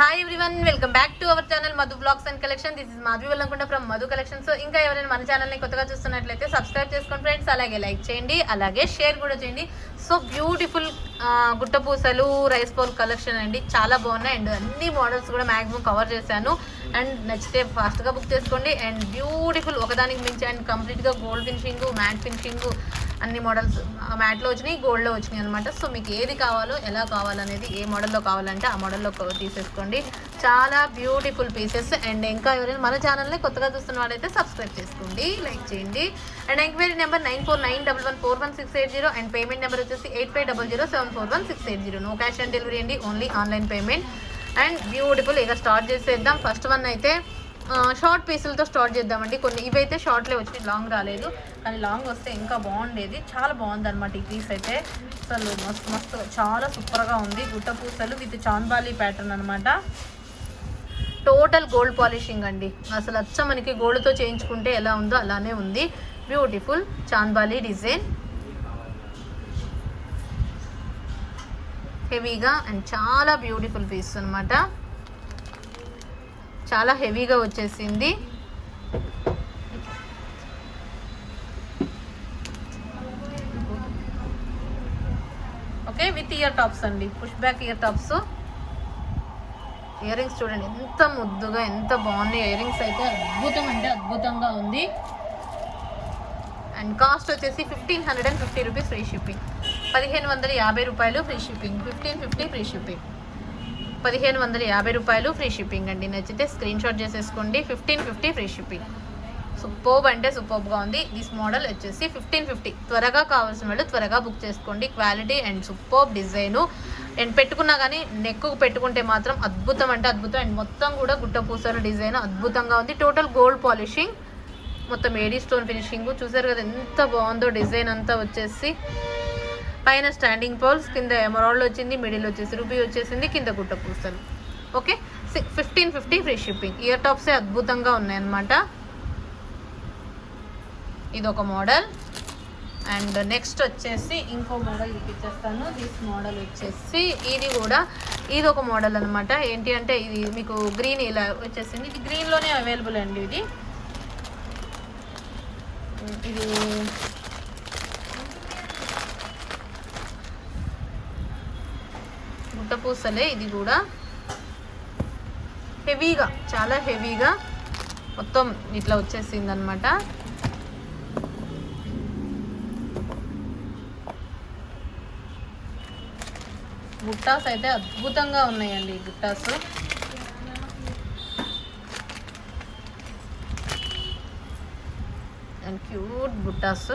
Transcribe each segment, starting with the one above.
Hi everyone, welcome back to our channel Madhu blogs and collection. This is Madhavi Vallamkunta from Madhu collection. So ఇంకా ఎవరైనా మన ఛానల్ని కొత్తగా చూస్తున్నట్లయితే సబ్స్క్రైబ్ చేసుకోండి ఫ్రెండ్స్, అలాగే లైక్ చేయండి, అలాగే షేర్ కూడా చేయండి. సో బ్యూటిఫుల్ గుట్టపూసలు రైస్ బౌల్ కలెక్షన్ అండి, చాలా బాగున్నాయి. అండ్ అన్ని మోడల్స్ కూడా మ్యాక్సిమం కవర్ చేశాను. అండ్ నచ్చితే ఫాస్ట్గా బుక్ చేసుకోండి. అండ్ బ్యూటిఫుల్ ఒకదానికి మించి అండ్ కంప్లీట్గా గోల్డ్ ఫినిషింగ్, మ్యాట్ ఫినిషింగ్, అన్ని మోడల్స్ మ్యాట్లో వచ్చినాయి, గోల్డ్లో వచ్చినాయి అనమాట. సో మీకు ఏది కావాలో ఎలా కావాలనేది, ఏ మోడల్లో కావాలంటే ఆ మోడల్లో తీసేసుకోండి. చాలా బ్యూటిఫుల్ పీసెస్. అండ్ ఇంకా ఎవరైనా మన ఛానల్ని కొత్తగా చూస్తున్న వాళ్ళైతే సబ్స్క్రైబ్ చేసుకోండి, లైక్ చేయండి. And enquiry number 9491141680 and payment number వచ్చేసి 8500741680. నో క్యాష్ ఆన్ డెలివరీ అండి, only online payment. And beautiful ఇక స్టార్ట్ చేసేద్దాం. ఫస్ట్ వన్ అయితే షార్ట్ పీసులతో స్టార్ట్ చేద్దామండి. కొన్ని ఇవైతే షార్ట్లే వచ్చి లాంగ్ రాలేదు, కానీ లాంగ్ వస్తే ఇంకా బాగుండేది. చాలా బాగుంది అనమాట ఈ పీస్ అయితే. అసలు మస్తు మస్తు చాలా సూపర్గా ఉంది. గుట్ట పూసలు విత్ చాంబాలి ప్యాటర్న్ అనమాట. టోటల్ గోల్డ్ పాలిషింగ్ అండి. అసలు అచ్చ మనకి గోల్డ్తో చేయించుకుంటే ఎలా ఉందో అలానే ఉంది. బ్యూటిఫుల్ చాంబాలి డిజైన్, హెవీగా అండ్ చాలా బ్యూటిఫుల్ పీస్ అనమాట. చాలా హెవీగా వచ్చేసింది. ఓకే, విత్ ఇయర్ టాప్స్ అండి, push back ear tops. Ear rings చూడండి ఎంత ముద్దుగా, ఎంత బాగున్నాయి. ఇయర్ రింగ్స్ అయితే అద్భుతం అంటే అద్భుతంగా ఉంది. అండ్ కాస్ట్ వచ్చేసి 1550 రూపీస్ ఫ్రీ షిప్పింగ్. 1550 రూపాయలు ఫ్రీ షిప్పింగ్. 1550 free shipping. 1550 రూపాయలు ఫ్రీ షిప్పింగ్ అండి. నచ్చితే స్క్రీన్ షాట్ చేసేసుకోండి. 1550 ఫ్రీ షిప్పింగ్. సూపర్బ్ అంటే సూపర్బ్గా ఉంది. దిస్ మోడల్ వచ్చేసి 1550. త్వరగా కావాల్సిన వాళ్ళు త్వరగా బుక్ చేసుకోండి. Quality and superb design. And పెట్టుకున్నా కానీ నెక్కు పెట్టుకుంటే మాత్రం అద్భుతం అంటే అద్భుతం. అండ్ మొత్తం కూడా గుట్ట పూసల డిజైన్ అద్భుతంగా ఉంది. టోటల్ గోల్డ్ పాలిషింగ్, మొత్తం ఏడీ స్టోన్ ఫినిషింగ్. చూసారు కదా ఎంత బాగుందో డిజైన్ అంతా వచ్చేసి. పైన స్టాండింగ్ పర్ల్స్, కింద ఎమరాల్డ్ వచ్చింది, మిడిల్ వచ్చేసి రూబీ వచ్చేసింది, కింద గుట్ట పూసలు. Okay, 1550 free shipping. ఇయర్ టాప్సే అద్భుతంగా ఉన్నాయన్నమాట. ఇదొక మోడల్. అండ్ నెక్స్ట్ వచ్చేసి ఇంకో మోడల్ చూపించేస్తాను. దిస్ మోడల్ వచ్చేసి ఇది ఒక మోడల్ అనమాట. ఏంటి అంటే ఇది మీకు గ్రీన్ ఇలా వచ్చేసింది. ఇది గ్రీన్లోనే అవైలబుల్ అండి. ఇది గుట్ట పూసలే. ఇది కూడా హెవీగా, చాలా హెవీగా మొత్తం ఇట్లా వచ్చేసింది అనమాట. గుట్టాస్ అయితే అద్భుతంగా ఉన్నాయండి. గుట్టాస్ అండ్ క్యూట్ బుట్టాస్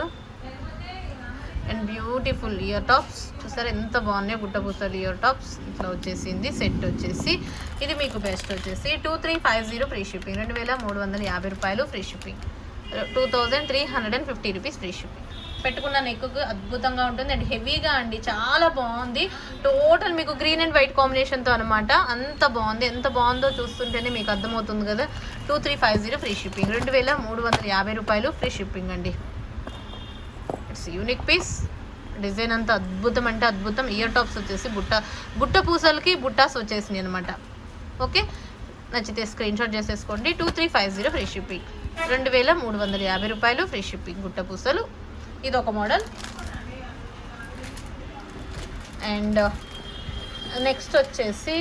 అండ్ బ్యూటిఫుల్ ఇయర్ టాప్స్. చూసారు ఎంత బాగున్నాయి గుట్ట పూసలు ఇయర్ టాప్స్. ఇట్లా వచ్చేసింది సెట్ వచ్చేసి. ఇది మీకు బెస్ట్ వచ్చేసి 2350 ఫ్రీ షిప్పింగ్. 2350 రూపాయలు free shipping. 2350 rupees free shipping. పెట్టుకున్న నెక్కు అద్భుతంగా ఉంటుంది అండ్ హెవీగా అండి, చాలా బాగుంది. టోటల్ మీకు గ్రీన్ అండ్ వైట్ కాంబినేషన్తో అనమాట. అంత బాగుంది. ఎంత బాగుందో చూస్తుంటేనే మీకు అర్థమవుతుంది కదా. 2350 ఫ్రీ షిప్పింగ్. 2350 రూపాయలు ఫ్రీ షిప్పింగ్ అండి. It's unique piece. డిజైన్ అంతా అద్భుతం అంటే అద్భుతం. ఇయర్ టాప్స్ వచ్చేసి గుట్ట పూసలకి బుట్టాస్ వచ్చేసినాయి అనమాట. ఓకే, నచ్చితే స్క్రీన్ షాట్ చేసేసుకోండి. 2350 ఫ్రీ షిప్పింగ్. 2350 రూపాయలు ఫ్రీ షిప్పింగ్. గుట్ట పూసలు ఇది ఒక మోడల్. అండ్ నెక్స్ట్ వచ్చేసి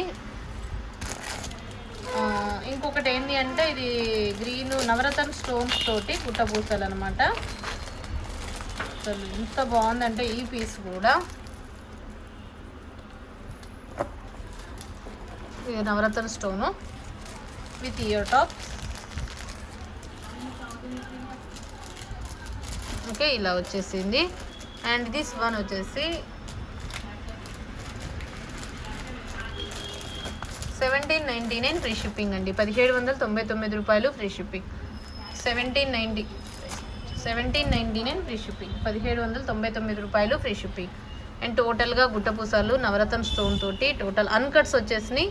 ఇంకొకటి ఏంటి అంటే ఇది గ్రీన్ నవరత్న స్టోన్స్ తోటి గుట్ట పూసలు అనమాట. అసలు ఎంత బాగుందంటే ఈ పీస్ కూడా. ఇది navaratna stone with ear top. Okay, ఇలా వచ్చేసింది. అండ్ దిస్ వన్ వచ్చేసి 1799 ఫ్రీ షిప్పింగ్ అండి. 1799 రూపాయలు ఫ్రీ షిప్పింగ్. 1799 free shipping. 1799 రూపాయలు ఫ్రీ షిప్పింగ్. అండ్ టోటల్గా గుట్టపూసలు నవరత్న స్టోన్ తోటి టోటల్ అన్కట్స్ వచ్చేసినాయి.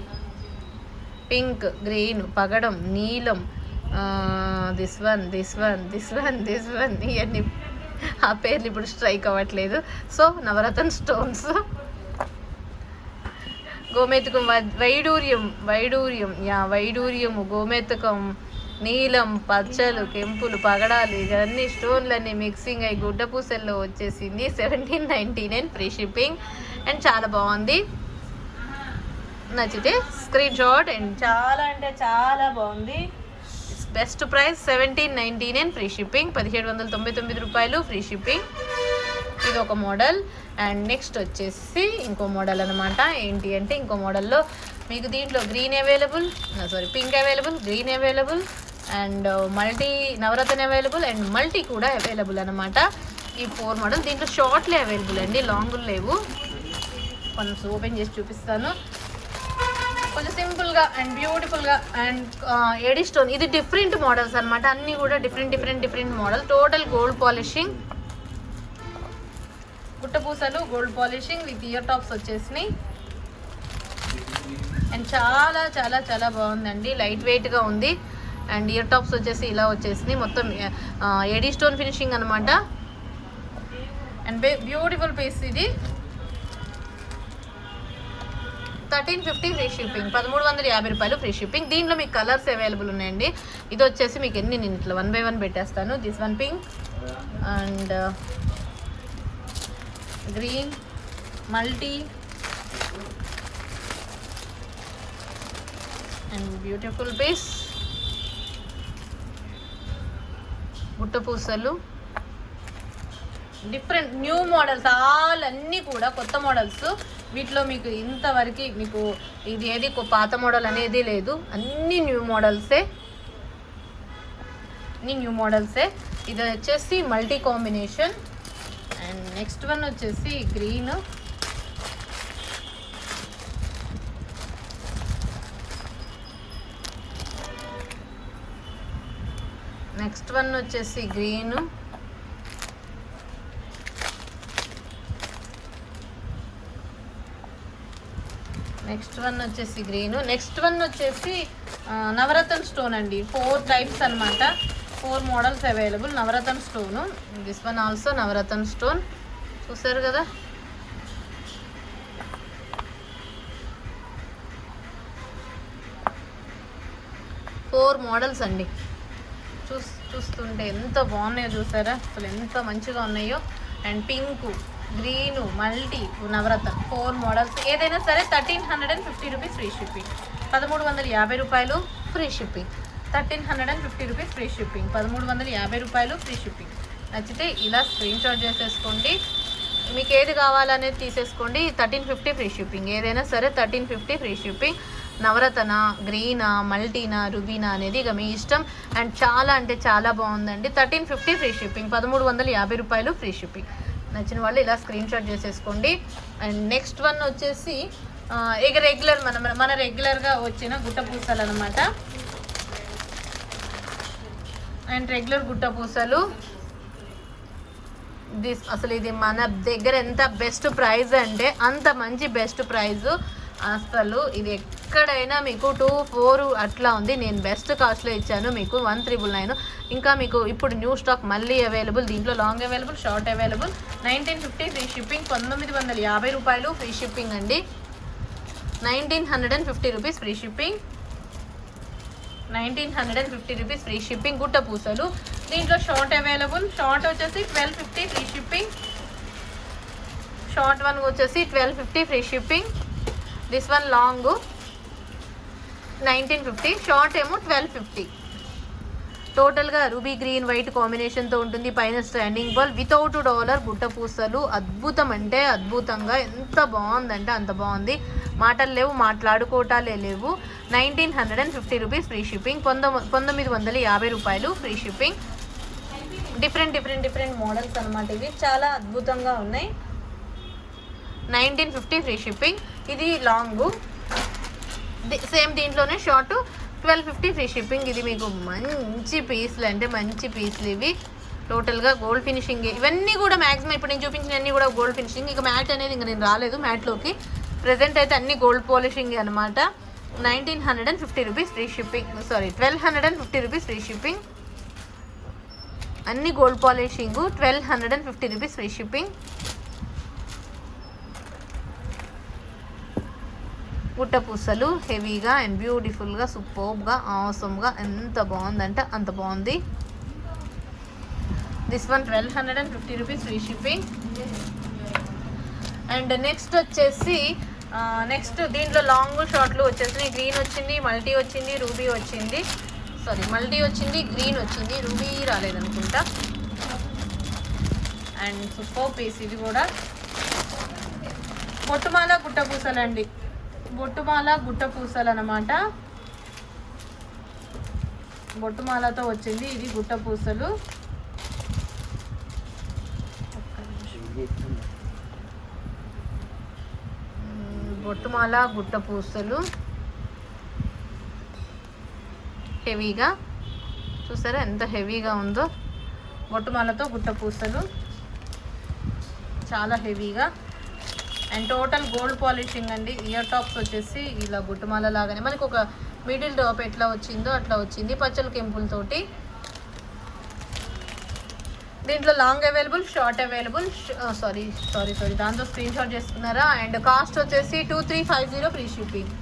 పింక్, గ్రీన్, పగడం, నీలం, దిస్ వన్ ఇవన్నీ ఆ పేర్లు ఇప్పుడు స్ట్రైక్ అవ్వట్లేదు. సో నవరత్న స్టోన్స్ గోమేతకం వైడూర్యము గోమేతకం నీలం పచ్చలు కెంపులు పగడాలు ఇవన్నీ స్టోన్లన్నీ మిక్సింగ్ అయ్యి గుడ్డ పూసల్లో వచ్చేసింది. 1799 ఫ్రీ షిప్పింగ్ అండ్ చాలా బాగుంది. నచ్చితే స్క్రీన్ షాట్. అండ్ చాలా అంటే చాలా బాగుంది. బెస్ట్ ప్రైస్ 1799 ఫ్రీ షిప్పింగ్, 1799 రూపాయలు ఫ్రీ షిప్పింగ్. ఇది ఒక మోడల్. అండ్ నెక్స్ట్ వచ్చేసి ఇంకో మోడల్ అనమాట. ఏంటి అంటే ఇంకో మోడల్లో మీకు దీంట్లో green available, pink available, green available and multi navaratna available and multi కూడా అవైలబుల్ అనమాట. ఈ 4 మోడల్. దీంట్లో షార్ట్లే అవైలబుల్ అండి, లాంగులు లేవు. కొంచెం ఓపెన్ చేసి చూపిస్తాను. కొంచెం సింపుల్గా అండ్ బ్యూటిఫుల్గా అండ్ ఎడీ స్టోన్. ఇది డిఫరెంట్ మోడల్స్ అనమాట, అన్నీ కూడా different model. Total gold polishing, గుట్టపూసలు gold polishing with ear tops వచ్చేసినాయి. అండ్ చాలా చాలా చాలా బాగుందండి, లైట్ వెయిట్గా ఉంది. అండ్ ఇయర్ టాప్స్ వచ్చేసి ఇలా వచ్చేసినాయి. మొత్తం ఎడీ స్టోన్ ఫినిషింగ్ అనమాట. అండ్ బ్యూటిఫుల్ పీస్ ఇది. 1350 ఫ్రీ షిప్పింగ్, 1350 రూపాయలు ఫ్రీ షిప్పింగ్. దీంట్లో మీకు కలర్స్ అవైలబుల్ ఉన్నాయండి. ఇది వచ్చేసి మీకు నేను ఇట్లా 1 by 1 పెట్టేస్తాను. This one pink and green multi and beautiful piece. గుట్టపూసలు డిఫరెంట్ న్యూ మోడల్స్, అన్నీ కూడా కొత్త మోడల్స్. వీటిలో మీకు ఇంతవరకు మీకు ఇది ఏది పాత మోడల్ అనేది లేదు, అన్నీ న్యూ మోడల్సే. ఇది వచ్చేసి multi combination. And next one వచ్చేసి గ్రీన్. నెక్స్ట్ వన్ వచ్చేసి గ్రీన్. నెక్స్ట్ వన్ వచ్చేసి గ్రీన్. నెక్స్ట్ వన్ వచ్చేసి నవరత్న స్టోన్ అండి. 4 టైప్స్ అనమాట, 4 models available. Navaratna stone. This one also navaratna stone. చూసారు కదా, ఫోర్ మోడల్స్ అండి. చూస్తుంటే ఎంత బాగున్నాయో చూసారా, అసలు ఎంత మంచిగా ఉన్నాయో. And pink, green, multi, navaratna 4 models. ఏదైనా సరే 1350 రూపీస్ ఫ్రీ షిప్పింగ్, 1350 రూపాయలు free shipping. 1350 rupees free shipping, 1350 రూపాయలు ఫ్రీ షిప్పింగ్. నచ్చితే ఇలా స్క్రీన్ షాట్ చేసేసుకోండి. మీకు ఏది కావాలనేది తీసేసుకోండి. 1350 ఫ్రీ షిప్పింగ్. ఏదైనా సరే 1350 ఫ్రీ షిప్పింగ్. నవరత్న, గ్రీనా, మల్టీనా, రుబీనా అనేది ఇక మీ ఇష్టం. అండ్ చాలా అంటే చాలా బాగుందండి. 1350 ఫ్రీ షిప్పింగ్, 1350 రూపాయలు ఫ్రీ షిప్పింగ్. నచ్చిన వాళ్ళు ఇలా స్క్రీన్ షాట్ చేసేసుకోండి. అండ్ నెక్స్ట్ వన్ వచ్చేసి ఇక రెగ్యులర్ మన రెగ్యులర్గా వచ్చిన గుట్టపూసలు అనమాట. అండ్ రెగ్యులర్ గుట్టపూసలు అసలు ఇది మన దగ్గర ఎంత బెస్ట్ ప్రైస్ అంటే అంత మంచి బెస్ట్ ప్రైస్. అసలు ఇది ఎక్కడైనా మీకు 2,4 అట్లా ఉంది. నేను బెస్ట్ కాస్ట్లో ఇచ్చాను మీకు 1,999. ఇంకా మీకు ఇప్పుడు న్యూ స్టాక్ మళ్ళీ అవైలబుల్. దీంట్లో long available, short available. 1950 free shipping, 1950 రూపాయలు ఫ్రీ షిప్పింగ్ అండి. 1950 rupees free shipping, 1950 rupees free shipping. గుట్ట పూసలు దీంట్లో షార్ట్ అవైలబుల్. షార్ట్ వచ్చేసి 1250 ఫ్రీ షిప్పింగ్. షార్ట్ వన్ వచ్చేసి 1250 free shipping. This one long 1950, short ఏమో 1250. టోటల్గా రూబీ గ్రీన్ వైట్ కాంబినేషన్తో ఉంటుంది. పైన స్టాండింగ్ బాల్ వితౌట్ డాలర్ గుట్ట పూసలు. అద్భుతం అంటే అద్భుతంగా, ఎంత బాగుందంటే అంత బాగుంది. మాటలు లేవు, మాట్లాడుకోవటాలే లేవు. 1950 రూపీస్ ఫ్రీ షిప్పింగ్, 1950 రూపాయలు ఫ్రీ షిప్పింగ్. డిఫరెంట్ మోడల్స్ అనమాట. ఇవి చాలా అద్భుతంగా ఉన్నాయి. 1950 ఫ్రీ షిప్పింగ్. ఇది లాంగు, సేమ్ దీంట్లోనే షార్ట్ 1250 ఫ్రీ షిప్పింగ్. ఇది మీకు మంచి పీస్లు అంటే మంచి పీస్లు ఇవి. టోటల్గా గోల్డ్ ఫినిషింగ్. ఇవన్నీ కూడా మ్యాక్సిమం ఇప్పుడు నేను చూపించిన అన్నీ కూడా గోల్డ్ ఫినిషింగ్. ఇక మ్యాట్ అనేది ఇంకా నేను రాలేదు మ్యాట్లోకి. ప్రజెంట్ అయితే అన్ని గోల్డ్ పాలిషింగ్ అనమాట. 1950 rupees free shipping, 1250 rupees free shipping. అన్ని gold polishing, 1250 rupees free shipping. గుట్ట పూసలు హెవీగా అండ్ బ్యూటిఫుల్గా సూపర్బ్గా ఆసమ్గా ఎంత బాగుందంటే అంత బాగుంది. This one 1250 rupees free shipping. And next వచ్చేసి నెక్స్ట్ దీంట్లో లాంగ్ షార్ట్లు వచ్చేసి గ్రీన్ వచ్చింది, మల్టీ వచ్చింది, రూబీ వచ్చింది, మల్టీ వచ్చింది, గ్రీన్ వచ్చింది, రూబీ రాలేదనుకుంటా. అండ్ సూపర్ పీస్ ఇది కూడా బొట్టుమాల గుట్ట పూసలు అండి, బొట్టుమాల గుట్ట పూసలు అన్నమాట. బొట్టుమాలతో వచ్చింది ఇది గుట్ట పూసలు. బొట్టుమాల గుట్ట పూసలు హెవీగా చూసారా ఎంత హెవీగా ఉందో. బొట్టుమాలతో గుట్ట పూసలు చాలా హెవీగా అండ్ టోటల్ గోల్డ్ పాలిషింగ్ అండి. ఇయర్ టాప్స్ వచ్చేసి ఇలా బొట్టుమాల లాగానే మనకు ఒక మిడిల్ టాప్ ఎట్లా వచ్చిందో అట్లా వచ్చింది పచ్చల కెంపులతోటి. దీంట్లో long available, short available. Sorry దాంతో స్క్రీన్ షాట్ చేసుకున్నారా. అండ్ కాస్ట్ వచ్చేసి 2350 ఫ్రీ షిప్పింగ్.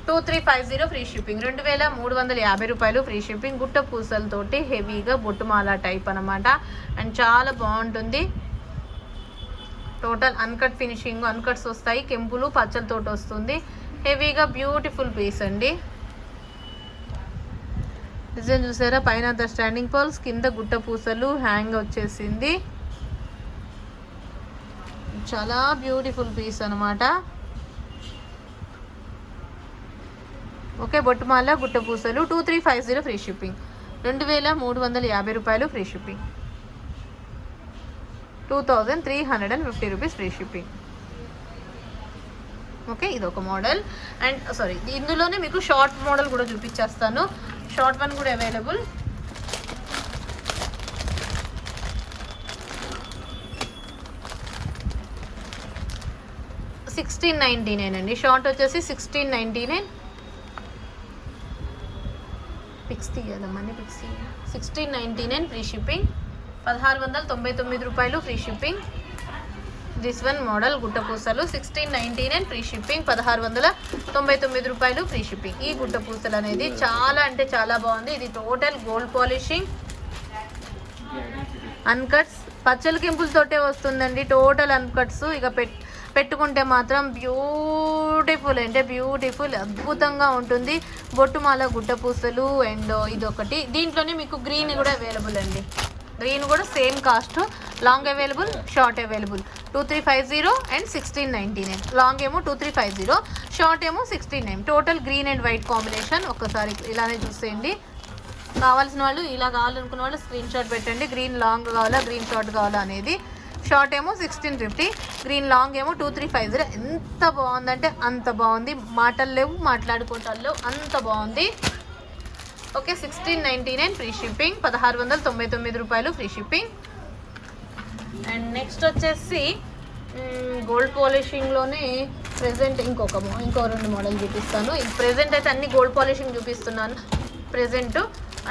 2350 free shipping. 2350 రూపాయలు ఫ్రీ షిప్పింగ్. గుట్ట పూసలతోటి హెవీగా బొట్టుమాల టైప్ అనమాట. అండ్ చాలా బాగుంటుంది. టోటల్ అన్కట్ ఫినిషింగ్, అన్కట్స్ వస్తాయి, కెంపులు పచ్చలతోటి వస్తుంది. హెవీగా బ్యూటిఫుల్ పీస్ అండి. డిజైన్ చూసారా, పైన ద స్టాండింగ్ పర్ల్స్, కింద గుట్ట పూసలు హ్యాంగ్ వచ్చేసింది. చాలా బ్యూటిఫుల్ పీస్ అనమాట. ఓకే, బొట్టుమాల గుట్ట పూసలు 2350 ఫ్రీ షిప్పింగ్. 2350 రూపాయలు free shipping. 2350 rupees free shipping. Okay, ఇది ఒక మోడల్. అండ్ ఇందులోనే మీకు షార్ట్ మోడల్ కూడా చూపించేస్తాను. షార్ట్ వన్ కూడా అవైలబుల్. $1699 అండి. షార్ట్ వచ్చేసి 1699. పిక్స్ తీయాలమ్మని, పిక్స్ 1699 ఫ్రీ షిప్పింగ్. 1699 రూపాయలు free shipping. This one model గుట్ట పూసలు 1699 ఫ్రీ షిప్పింగ్. 1699 రూపాయలు ఫ్రీ షిప్పింగ్. ఈ గుట్ట పూసలు అనేది చాలా అంటే చాలా బాగుంది. ఇది టోటల్ గోల్డ్ పాలిషింగ్, అన్కట్స్, పచ్చల కెంపులతోటే వస్తుందండి. టోటల్ అన్కట్స్. ఇక పెట్టుకుంటే మాత్రం బ్యూటిఫుల్ అంటే బ్యూటిఫుల్ అద్భుతంగా ఉంటుంది. బొట్టుమాల గుట్ట పూసలు. అండ్ ఇదొకటి. దీంట్లోనే మీకు గ్రీన్ కూడా అవైలబుల్ అండి. గ్రీన్ కూడా same cost. Long available, short available. 2350 and 1699. Long ఏమో 2350, షార్ట్ ఏమో 1699. Total green and white combination. ఒక్కసారి ఇలానే చూసేయండి. కావాల్సిన వాళ్ళు, ఇలా కావాలనుకున్న వాళ్ళు స్క్రీన్ షాట్ పెట్టండి. గ్రీన్ లాంగ్ కావాలా, గ్రీన్ షార్ట్ కావాలా అనేది. షార్ట్ ఏమో 1650, గ్రీన్ లాంగ్ ఏమో 2350. ఎంత బాగుందంటే అంత బాగుంది. మాటలు లేవు, మాట్లాడుకోవటాలు అంత బాగుంది. Okay, 1699 free shipping. 1699 రూపాయలు ఫ్రీ షిప్పింగ్. అండ్ నెక్స్ట్ వచ్చేసి గోల్డ్ పాలిషింగ్లోనే ప్రెజెంట్ ఇంకో 2 మోడల్ చూపిస్తాను. ప్రెజెంట్ అయితే అన్ని గోల్డ్ పాలిషింగ్ చూపిస్తున్నాను ప్రెజెంట్.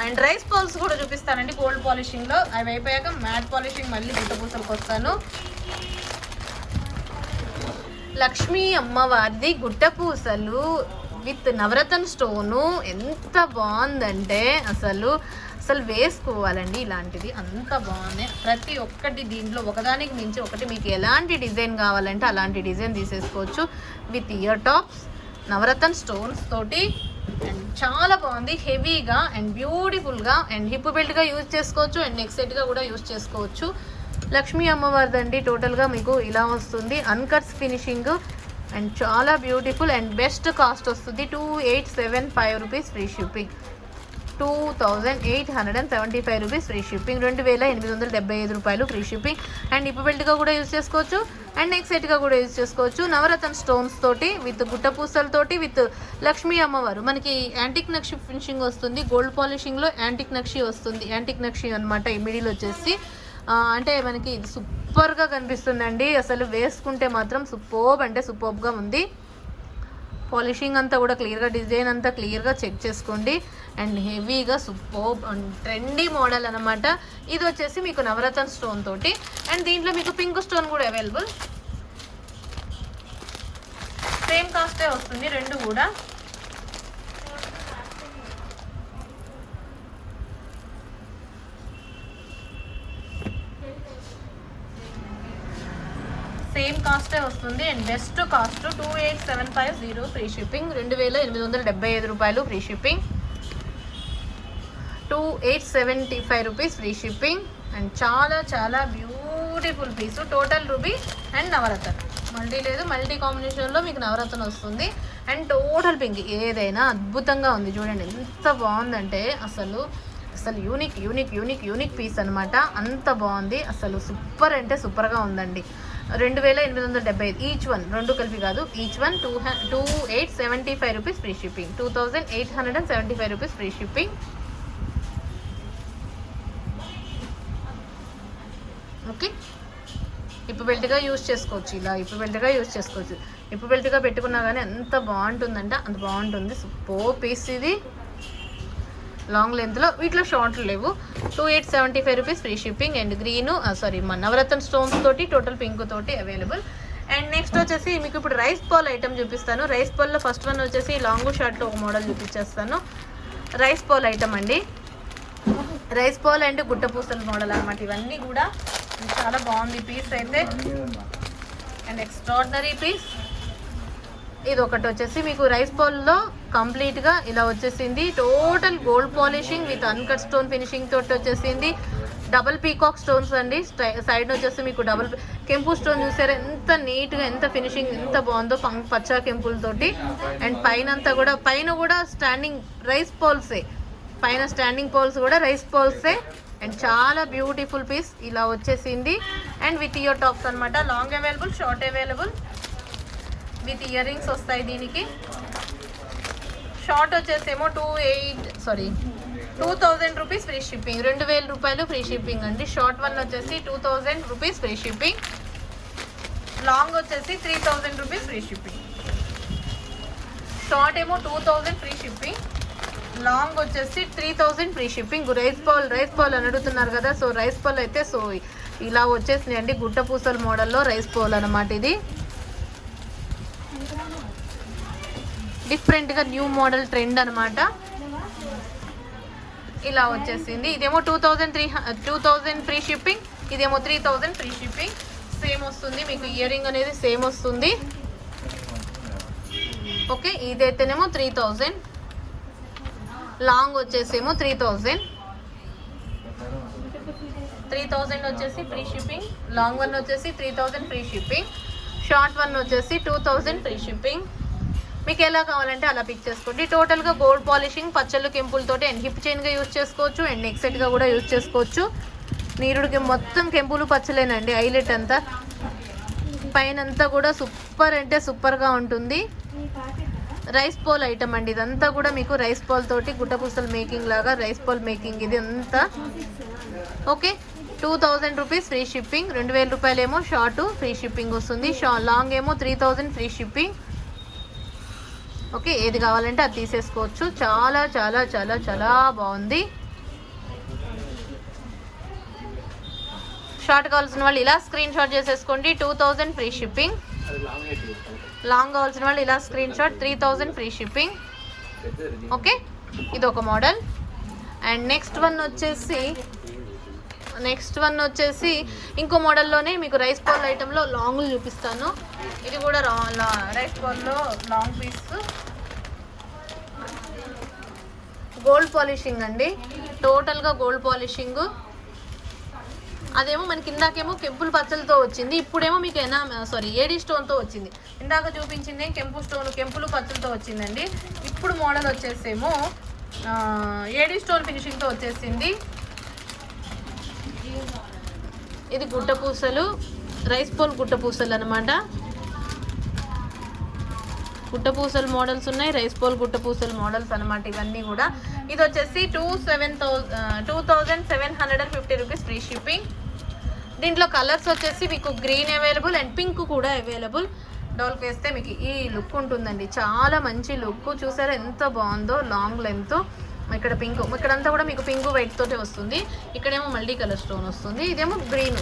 అండ్ రైస్ పర్ల్స్ కూడా చూపిస్తానండి గోల్డ్ పాలిషింగ్లో. అవి అయిపోయాక మ్యాట్ పాలిషింగ్ మళ్ళీ గుట్ట పూసలకు వస్తాను. లక్ష్మీ అమ్మవారిది గుట్ట పూసలు విత్ నవరత్న స్టోను ఎంత బాగుందంటే అసలు వేసుకోవాలండి. ఇలాంటిది అంత బాగుంది. ప్రతి ఒక్కటి దీంట్లో ఒకదానికి మించి ఒకటి. మీకు ఎలాంటి డిజైన్ కావాలంటే అలాంటి డిజైన్ తీసేసుకోవచ్చు. With ear tops, navaratna stones తోటి. అండ్ చాలా బాగుంది. హెవీగా అండ్ బ్యూటిఫుల్గా అండ్ హిప్ బెల్ట్గా యూజ్ చేసుకోవచ్చు. అండ్ నెక్ సెట్గా కూడా యూజ్ చేసుకోవచ్చు. లక్ష్మీ అమ్మవారిదండి. టోటల్గా మీకు ఇలా వస్తుంది. అన్కట్స్ ఫినిషింగ్ అండ్ చాలా బ్యూటిఫుల్ అండ్ బెస్ట్ కాస్ట్ వస్తుంది. 2875 rupees free shipping. 2875 rupees free shipping. 2875 రూపాయలు ఫ్రీ షిప్పింగ్. అండ్ హిప్ బెల్ట్గా కూడా యూజ్ చేసుకోవచ్చు అండ్ నెక్ సెట్గా కూడా యూజ్ చేసుకోవచ్చు. నవరత్న స్టోన్స్ తోటి విత్ గుట్ట పూసలతోటి విత్ లక్ష్మీ అమ్మవారు. మనకి యాంటిక్ నక్షి ఫినిషింగ్ వస్తుంది. గోల్డ్ పాలిషింగ్లో యాంటిక్ నక్షి వస్తుంది. యాంటిక్ నక్షి అనమాట. ఈ మిడిల్ వచ్చేసి అంటే మనకి ఇది సూపర్గా కనిపిస్తుందండి. అసలు వేసుకుంటే మాత్రం సూపర్బ్ అంటే సూపర్బ్గా ఉంది. పాలిషింగ్ అంతా కూడా క్లియర్గా, డిజైన్ అంతా క్లియర్గా చెక్ చేసుకోండి. అండ్ హెవీగా సూపర్బ్ అండ్ ట్రెండీ మోడల్ అనమాట. ఇది వచ్చేసి మీకు నవరత్న స్టోన్ తోటి. అండ్ దీంట్లో మీకు పింక్ స్టోన్ కూడా అవైలబుల్. సేమ్ కాస్టే వస్తుంది రెండు కూడా. సేమ్ కాస్టే వస్తుంది and best cost 28750 free shipping. 2875 రూపాయలు free shipping. 2875 rupees free shipping. And చాలా చాలా beautiful piece. Total ruby and navaratna multi లేదు, మల్టీ కాంబినేషన్లో మీకు నవరత్న వస్తుంది. అండ్ టోటల్ పింక్ ఏదైనా అద్భుతంగా ఉంది చూడండి, ఎంత బాగుందంటే అసలు అసలు unique unique unique unique piece అనమాట. అంత బాగుంది అసలు, సూపర్ అంటే సూపర్గా ఉందండి. 2875 ఈచ్ వన్, రెండు కలిపి కాదు, each one 2875 rupees free shipping. 2875 rupees free shipping. Okay, ఇప్పు బెల్ట్గా యూజ్ చేసుకోవచ్చు, ఇలా ఇప్పు బెల్ట్గా యూజ్ చేసుకోవచ్చు. ఇప్పు బెల్ట్గా పెట్టుకున్నా కానీ ఎంత బాగుంటుందంటే అంత బాగుంటుంది. సూపర్ పీస్ ఇది, లాంగ్ లెంత్లో. వీటిలో షార్ట్లు లేవు. 2875 rupees free shipping. And green మన నవరత్న స్టోన్స్ తోటి, టోటల్ పింక్ తోటి అవైలబుల్. అండ్ నెక్స్ట్ వచ్చేసి మీకు ఇప్పుడు రైస్ బాల్ ఐటమ్ చూపిస్తాను. రైస్ బాల్లో ఫస్ట్ వన్ వచ్చేసి లాంగ్ షార్ట్లో ఒక మోడల్ చూపించేస్తాను. రైస్ బాల్ ఐటమ్ అండి, రైస్ బాల్ అండ్ గుట్ట పూసల మోడల్ అనమాట. ఇవన్నీ కూడా చాలా బాగుంది పీస్ అయితే, అండ్ ఎక్స్ట్రాడినరీ పీస్. ఇది ఒకటి వచ్చేసి మీకు రైస్ బాల్లో కంప్లీట్గా ఇలా వచ్చేసింది. Total gold polishing with uncut stone finishing తోటి వచ్చేసింది. డబుల్ పీకాక్ స్టోన్స్ అండి. సైడ్ వచ్చేసి మీకు డబుల్ కెంపు స్టోన్ చూసారా, ఎంత నీట్గా, ఎంత ఫినిషింగ్, ఎంత బాగుందో పచ్చ కెంపులతోటి. అండ్ పైన కూడా స్టాండింగ్ రైస్ పోల్సే, పైన స్టాండింగ్ పోల్స్ కూడా రైస్ పోల్సే. అండ్ చాలా బ్యూటిఫుల్ పీస్ ఇలా వచ్చేసింది. అండ్ విత్ ఇయర్ టాప్స్ అనమాట. Long available, short available, with ear rings వస్తాయి దీనికి. షార్ట్ వచ్చేసేమో 2000 రూపీస్ ఫ్రీ షిప్పింగ్. 2000 రూపాయలు ఫ్రీ షిప్పింగ్ అండి. షార్ట్ వన్ వచ్చేసి 2000 రూపీస్ ఫ్రీ షిప్పింగ్. లాంగ్ వచ్చేసి 3000 రూపీస్ ఫ్రీ షిప్పింగ్. షార్ట్ ఏమో 2000 ఫ్రీ షిప్పింగ్, లాంగ్ వచ్చేసి 3000 ఫ్రీ షిప్పింగ్. రైస్ బాల్ అని అడుగుతున్నారు కదా, సో రైస్ బాల్ అయితే సో ఇలా వచ్చేసినాయి అండి. గుట్ట పూసల మోడల్లో రైస్ బాల్ అనమాట. ఇది డిఫరెంట్గా న్యూ మోడల్ ట్రెండ్ అనమాట. ఇలా వచ్చేసింది. ఇదేమో 2000 ఫ్రీ షిప్పింగ్, ఇదేమో 3000 ఫ్రీ షిప్పింగ్. సేమ్ వస్తుంది మీకు, ఇయర్ రింగ్ అనేది సేమ్ వస్తుంది. ఓకే, ఇదైతేనేమో 3000, లాంగ్ వచ్చేసేమో 3000 వచ్చేసి ఫ్రీ షిప్పింగ్. లాంగ్ వన్ వచ్చేసి 3000 ఫ్రీ షిప్పింగ్. షార్ట్ వన్ వచ్చేసి 2000 ఫ్రీ షిప్పింగ్. మీకు ఎలా కావాలంటే అలా పిక్ చేసుకోండి. టోటల్గా గోల్డ్ పాలిషింగ్, పచ్చళ్ళు కెంపులతోటి, అండ్ హిప్ చైన్గా యూజ్ చేసుకోవచ్చు, అండ్ నెక్ సెట్గా కూడా యూజ్ చేసుకోవచ్చు. నీరుడికి మొత్తం కెంపులు పచ్చలేనండి. హైలైట్ అంతా పైన అంతా కూడా సూపర్ అంటే సూపర్గా ఉంటుంది. రైస్ బాల్ ఐటమ్ అండి ఇదంతా కూడా. మీకు రైస్ బాల్ తోటి గుట్టపూసలు మేకింగ్ లాగా రైస్ బాల్ మేకింగ్ ఇది అంతా. Okay, 2000 rupees free shipping. 2000 రూపాయలు ఏమో షార్ట్ ఫ్రీ షిప్పింగ్ వస్తుంది. లాంగ్ ఏమో 3000 ఫ్రీ షిప్పింగ్. ఓకే, ఏది కావాలంటే అది తీసేసుకోవచ్చు. చాలా చాలా చాలా చాలా బాగుంది. షార్ట్ కావాల్సిన వాళ్ళు ఇలా స్క్రీన్ షాట్ చేసేసుకోండి. 2000 ఫ్రీ షిప్పింగ్. లాంగ్ కావాల్సిన వాళ్ళు ఇలా screen shot, 3000 free shipping. Okay, ఇది ఒక మోడల్. అండ్ నెక్స్ట్ వన్ వచ్చేసి ఇంకో మోడల్లోనే మీకు రైస్ బాల్ ఐటెంలో లాంగ్లు చూపిస్తాను. ఇది కూడా రైస్ బాల్లో లాంగ్ పీస్, గోల్డ్ పాలిషింగ్ అండి. టోటల్గా గోల్డ్ పాలిషింగ్. అదేమో మనకి ఇందాకేమో కెంపుల్ పచ్చలతో వచ్చింది, ఇప్పుడేమో మీకు ఏడీ స్టోన్తో వచ్చింది. ఇందాక చూపించింది కెంపులు పచ్చలతో వచ్చిందండి. ఇప్పుడు మోడల్ వచ్చేసేమో ఏడీ స్టోన్ ఫినిషింగ్తో వచ్చేసింది. ఇది గుట్టపూసలు, రైస్ బాల్ గుట్టపూసలు అనమాట. గుట్టపూసలు మోడల్స్ ఉన్నాయి, రైస్ బాల్ గుట్టపూసలు మోడల్స్ అనమాట ఇవన్నీ కూడా. ఇది వచ్చేసి 2750 రూపీస్ ఫ్రీ షిప్పింగ్. దీంట్లో కలర్స్ వచ్చేసి మీకు గ్రీన్ అవైలబుల్ అండ్ పింక్ కూడా అవైలబుల్. డోల్కి వేస్తే మీకు ఈ లుక్ ఉంటుందండి, చాలా మంచి లుక్. చూసారా ఎంత బాగుందో, లాంగ్ లెంత్. ఇక్కడ పింక్, ఇక్కడంతా కూడా మీకు పింక్ వైట్ తోటే వస్తుంది. ఇక్కడేమో మల్టీ కలర్ స్టోన్ వస్తుంది. ఇదేమో గ్రీన్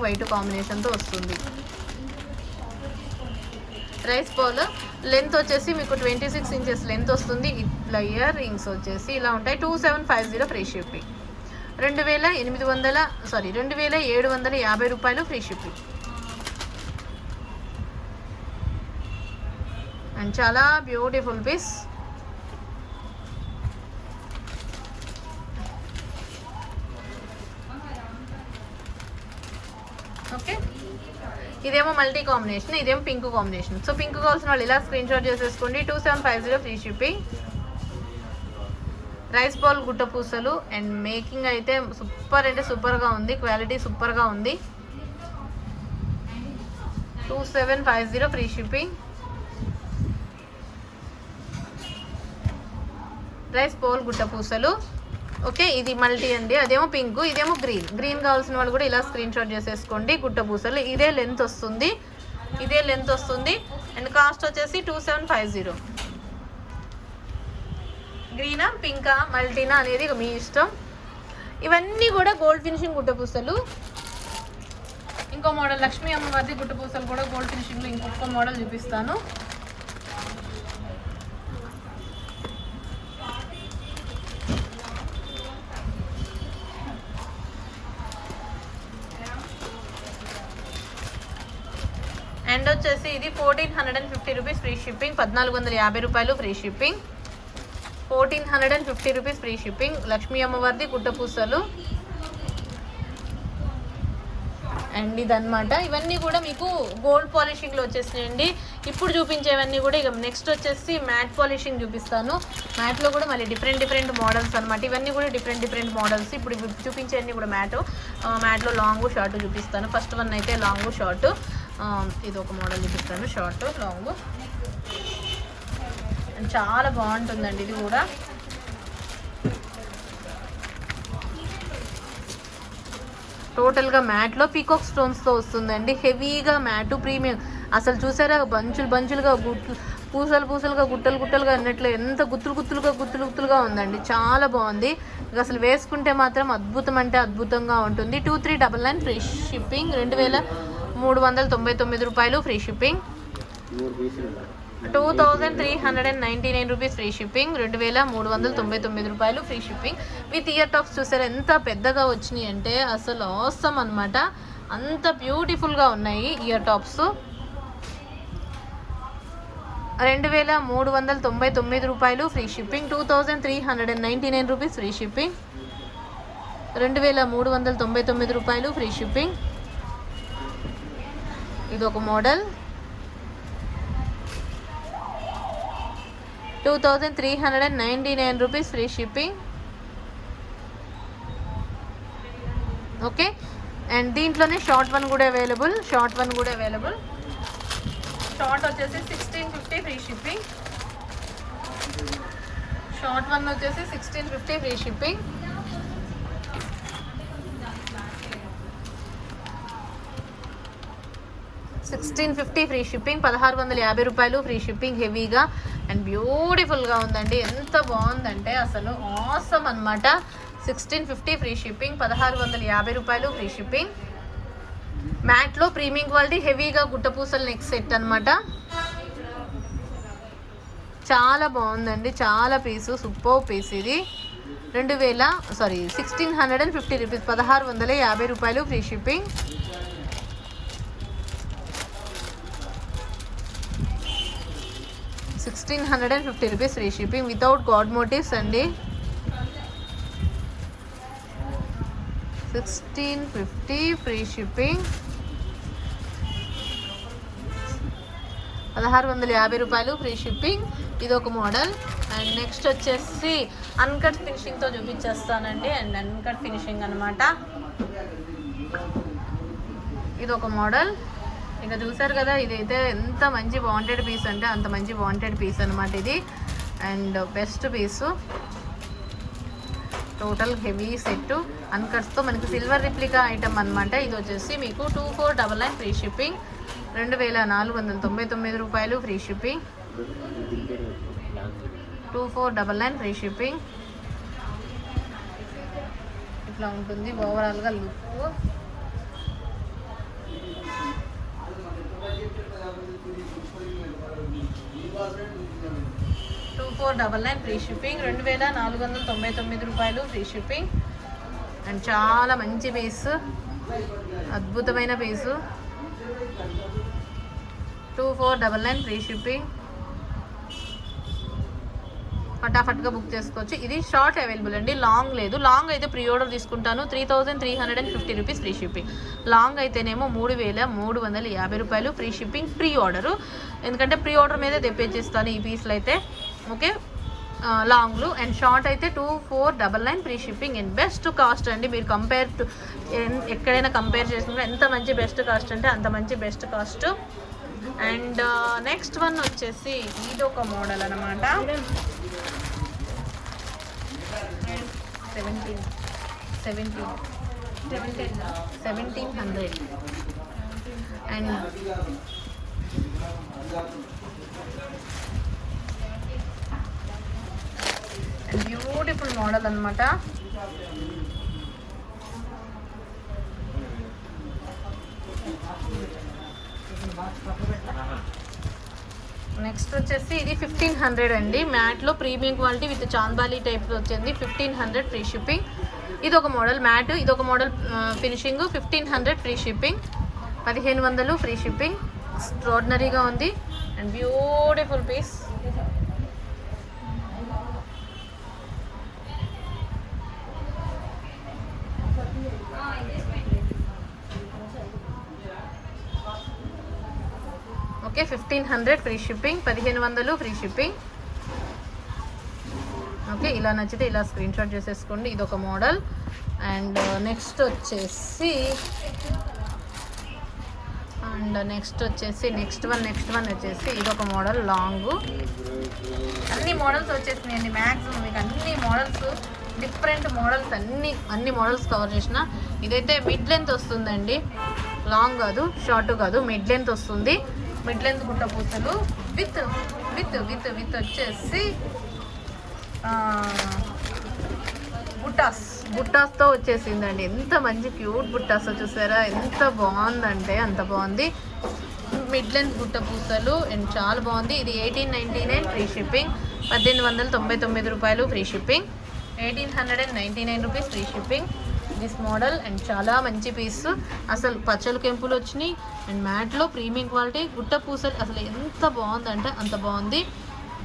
వైట్ కాంబినేషన్తో వస్తుంది. రైస్ బౌల్ లెంత్ వచ్చేసి మీకు 26 ఇంచెస్ లెంత్ వస్తుంది. ఇట్లా ఇయర్ రింగ్స్ వచ్చేసి ఇలా ఉంటాయి. 2750 ఫ్రీ షిప్పింగ్. 2750 రూపాయలు ఫ్రీ షిప్పింగ్. అండ్ చాలా బ్యూటిఫుల్ పీస్. ఓకే, ఇదేమో మల్టీ కాంబినేషన్, ఇదేమో పింక్ కాంబినేషన్. సో పింక్ కావాల్సిన వాళ్ళు ఇలా స్క్రీన్ షాట్ చేసేసుకోండి. 2750 ఫ్రీ షిప్పింగ్. రైస్ బౌల్ గుట్ట పూసలు అండ్ మేకింగ్ అయితే సూపర్ అంటే సూపర్గా ఉంది. క్వాలిటీ సూపర్గా ఉంది. 2750 ఫ్రీ షిప్పింగ్. రైస్ బౌల్ గుట్ట పూసలు. ఓకే, ఇది మల్టీ అండి. అదేమో పింక్, ఇదేమో గ్రీన్ కావాల్సిన వాళ్ళు కూడా ఇలా స్క్రీన్ షాట్ చేసేసుకోండి. గుట్ట పూసలు ఇదే లెంత్ వస్తుంది. అండ్ కాస్ట్ వచ్చేసి 2750. గ్రీనా పింకా మల్టీనా అనేది మీ ఇష్టం. ఇవన్నీ కూడా గోల్డ్ ఫినిషింగ్ గుట్ట పూసలు. ఇంకో మోడల్ లక్ష్మీ అమ్మవారి గుట్ట పూసలు కూడా గోల్డ్ ఫినిషింగ్లో ఇంకొక మోడల్ చూపిస్తాను. అండ్ వచ్చేసి ఇది 1450 రూపీస్ ఫ్రీ షిప్పింగ్. 1450 రూపాయలు free shipping. 1450 rupees free shipping. Lakshmi అమ్మవారిది గుట్ట పూసలు. అండ్ ఇదన్నమాట. ఇవన్నీ కూడా మీకు గోల్డ్ పాలిషింగ్లో వచ్చేసినాయండి. ఇప్పుడు చూపించేవన్నీ కూడా ఇక నెక్స్ట్ వచ్చేసి మ్యాట్ పాలిషింగ్ చూపిస్తాను. మ్యాట్లో కూడా మళ్ళీ డిఫరెంట్ మోడల్స్ అనమాట. ఇవన్నీ కూడా డిఫరెంట్ మోడల్స్. ఇప్పుడు చూపించేవన్నీ కూడా మ్యాట్లో లాంగ్ షార్ట్ చూపిస్తాను. ఫస్ట్ వన్ అయితే లాంగ్ షార్ట్. ఇది ఒక మోడల్ చూపిస్తాను, షార్ట్ లాంగ్. చాలా బాగుంటుందండి ఇది కూడా. టోటల్గా మ్యాట్లో పీకాక్ స్టోన్స్తో వస్తుందండి. హెవీగా మ్యాటు ప్రీమియం. అసలు చూసారా బంచులుగా పూసలుగా గుట్టలుగా అన్నట్లు ఎంత గుత్తులుగా ఉందండి. చాలా బాగుంది. అసలు వేసుకుంటే మాత్రం అద్భుతం అంటే అద్భుతంగా ఉంటుంది. 2399 ఫ్రీ షిప్పింగ్. 2399 రూపాయలు free shipping. 2399 rupees free shipping. 2399 రూపాయలు free shipping. With ear tops చూసారా ఎంత పెద్దగా వచ్చినాయి అంటే అసలు ఆసమ్ అనమాట. అంత బ్యూటిఫుల్గా ఉన్నాయి ఇయర్ టాప్స్. 2399 రూపాయలు free shipping. 2399 rupees free shipping. 2399 రూపాయలు ఫ్రీ షిప్పింగ్. ఇది ఒక model. 2399 rupees free shipping. Okay, and దీంట్లోనే షార్ట్ వన్ కూడా అవైలబుల్. షార్ట్ వచ్చేసి 1650 ఫ్రీ షిప్పింగ్. షార్ట్ వన్ వచ్చేసి 1650 ఫ్రీ షిప్పింగ్. $1650 free shipping. 1650 రూపాయలు ఫ్రీ షిప్పింగ్. హెవీగా అండ్ బ్యూటిఫుల్గా ఉందండి. ఎంత బాగుందంటే అసలు ఆసమ్ అనమాట. 1650 ఫ్రీ షిప్పింగ్. 1650 రూపాయలు ఫ్రీ షిప్పింగ్. మ్యాట్లో ప్రీమియం క్వాలిటీ హెవీగా గుట్టపూసల నెక్ సెట్ అనమాట. చాలా బాగుందండి. చాలా పీసు సూపర్ పీస్ ఇది. 1650 రూపీస్. 1650 రూపాయలు free shipping. $1650 free shipping without god motifs అండి. 1650 ఫ్రీ షిప్పింగ్. 1650 రూపాయలు ఫ్రీ షిప్పింగ్. ఇది ఒక మోడల్. అండ్ నెక్స్ట్ వచ్చేసి అన్కట్ ఫినిషింగ్తో చూపించేస్తానండి. అండ్ అన్కట్ ఫినిషింగ్ అనమాట. ఇది ఒక మోడల్. ఇక చూసారు కదా, ఇదైతే ఎంత మంచి వాంటెడ్ పీస్ అంటే అంత మంచి వాంటెడ్ పీస్ అనమాట ఇది. And best piece. Total heavy set అన్కట్స్తో మనకి సిల్వర్ రిప్లికా ఐటమ్ అనమాట. ఇది వచ్చేసి మీకు 2499 ఫ్రీ షిప్పింగ్. 2499 రూపాయలు ఫ్రీ షిప్పింగ్. 2499 free shipping. ఇట్లా ఉంటుంది ఓవరాల్గా లుక్. 2499 ఫ్రీ షిప్పింగ్, 2499 రూపాయలు ఫ్రీ షిప్పింగ్. అండ్ చాలా మంచి పీస్, అద్భుతమైన పీసు. 2499 ఫ్రీ షిప్పింగ్. ఫటాఫట్గా బుక్ చేసుకోవచ్చు. ఇది షార్ట్ అవైలబుల్ అండి, లాంగ్ లేదు. లాంగ్ అయితే ప్రీ ఆర్డర్ తీసుకుంటాను 3350 రూపీస్ ఫ్రీ షిప్పింగ్. లాంగ్ అయితేనేమో 3350 రూపాయలు ఫ్రీ షిప్పింగ్, ప్రీ ఆర్డరు. ఎందుకంటే ప్రీ ఆర్డర్ మీదే తెప్పించేస్తాను ఈ పీస్లు అయితే. ఓకే, లాంగ్లు. అండ్ షార్ట్ అయితే 2499 free shipping. And best cost అండి. మీరు కంపేర్ టు ఎక్కడైనా కంపేర్ చేసుకుంటే ఎంత మంచి బెస్ట్ కాస్ట్ అంటే అంత మంచి best cost. And next one వచ్చేసి ఇది ఒక మోడల్ అనమాట. 1700. అండ్ బ్యూటిఫుల్ మోడల్ అనమాట. నెక్స్ట్ వచ్చేసి ఇది 1500 అండి. మ్యాట్లో ప్రీమియం క్వాలిటీ విత్ చాంబాలి టైప్ వచ్చింది. 1500 ఫ్రీ షిప్పింగ్. ఇది ఒక మోడల్ మ్యాట్, ఇది ఒక model finishing. 1500 free shipping, 1500 free shipping. ఎక్స్ట్రాడినరీగా ఉంది and beautiful piece. Okay, 1500 free shipping, 1500 free shipping. Okay, ఇలా నచ్చితే ఇలా స్క్రీన్ షాట్ చేసేసుకోండి. ఇది ఒక మోడల్. అండ్ నెక్స్ట్ వచ్చేసి నెక్స్ట్ వన్ వచ్చేసి ఇది ఒక మోడల్ లాంగ్. అన్ని మోడల్స్ వచ్చేసినాయండి మ్యాక్సిమం. మీకు అన్ని మోడల్స్, డిఫరెంట్ మోడల్స్, అన్ని మోడల్స్ కవర్ చేసిన. ఇదైతే మిడ్ లెంత్ వస్తుందండి, లాంగ్ కాదు, షార్ట్ కాదు, మిడ్ లెంత్ వస్తుంది. మిడ్ లెంత్ గుట్ట పూసలు విత్ విత్ విత్ విత్ వచ్చేసి బుట్టాస్తో వచ్చేసిందండి. ఎంత మంచి క్యూట్ బుట్టాస్ చూసారా, ఎంత బాగుందంటే అంత బాగుంది. మిడ్ లెంత్ గుట్ట పూసలు అండ్ చాలా బాగుంది. ఇది 1899 ఫ్రీ షిప్పింగ్, 1899 రూపాయలు free shipping, 1899 rupees free shipping. This model and చాలా మంచి పీస్. అసలు పచ్చలు కెంపులు వచ్చినాయి అండ్ మ్యాట్లో ప్రీమియం క్వాలిటీ గుట్ట పూసలు అసలు ఎంత బాగుందంటే అంత బాగుంది.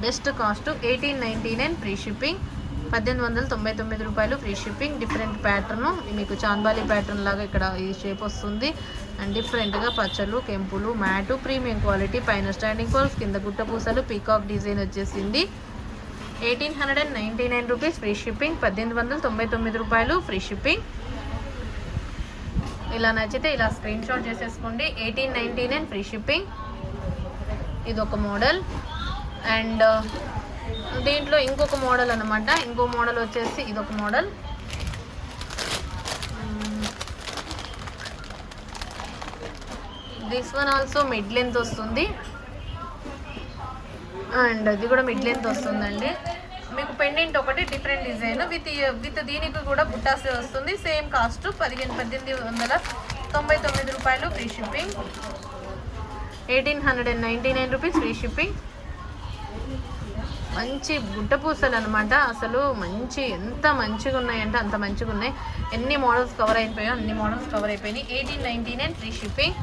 బెస్ట్ కాస్ట్ 1899 ఫ్రీ షిప్పింగ్, 1899 రూపాయలు ఫ్రీ షిప్పింగ్. డిఫరెంట్ ప్యాటర్ను మీకు చాంబాలి ప్యాటర్న్ లాగా ఇక్కడ ఈ షేప్ వస్తుంది. అండ్ డిఫరెంట్గా పచ్చలు కెంపులు మ్యాటు ప్రీమియం క్వాలిటీ, పైన స్టాండింగ్ పోల్స్, కింద గుట్ట పూసలు, పీకాక్ డిజైన్ వచ్చేసింది. 1899 రూపీస్ ఫ్రీ షిప్పింగ్, 1899 రూపాయలు ఫ్రీ షిప్పింగ్. ఇలా నచ్చితే ఇలా స్క్రీన్ షాట్ చేసేసుకోండి. 1899 ఫ్రీ షిప్పింగ్. ఇది ఒక మోడల్. అండ్ దీంట్లో ఇంకొక మోడల్ అనమాట. ఇంకో మోడల్ వచ్చేసి ఇదొక model. This one also mid length వస్తుంది అండ్ ఇది కూడా మిడ్ లెంత్ వస్తుందండి. మీకు పెండెంట్ ఒకటి డిఫరెంట్ డిజైన్ విత్ దీనికి కూడా బుట్టాస్ వస్తుంది. సేమ్ కాస్ట్ 1899 రూపాయలు free shipping, 1899 rupees free shipping. మంచి గుట్ట పూసలు అనమాట. అసలు మంచి ఎంత మంచిగా ఉన్నాయంటే అంత మంచిగా ఉన్నాయి. ఎన్ని మోడల్స్ కవర్ అయిపోయాయో అన్ని మోడల్స్ కవర్ అయిపోయినాయి. 1899 ఫ్రీ షిప్పింగ్,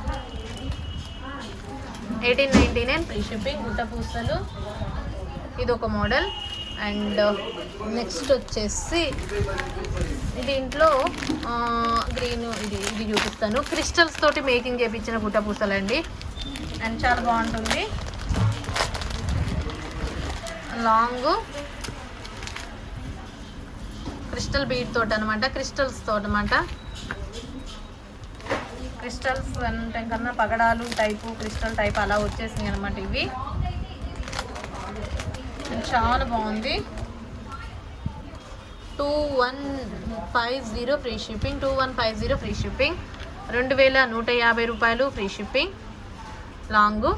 1899 ఫ్రీ షిప్పింగ్ గుట్ట పూసలు. ఇది ఒక మోడల్. అండ్ నెక్స్ట్ వచ్చేసి దీంట్లో గ్రీన్ ఇది చూపిస్తాను. క్రిస్టల్స్ తోటి మేకింగ్ చేయించిన గుట్ట పూసలు అండి. అండ్ చాలా బాగుంటుంది. లాంగ్ క్రిస్టల్ బీడ్ తోటి అనమాట, క్రిస్టల్స్ తోటి అనమాట. క్రిస్టల్స్ అంటే కన్నా పగడాలు టైపు క్రిస్టల్ టైప్ అలా వచ్చేసినాయి అనమాట ఇవి. చాలా బాగుంది. 2150 ఫ్రీ షిప్పింగ్, 2150 ఫ్రీ షిప్పింగ్, 2150 రూపాయలు ఫ్రీ షిప్పింగ్. లాంగ్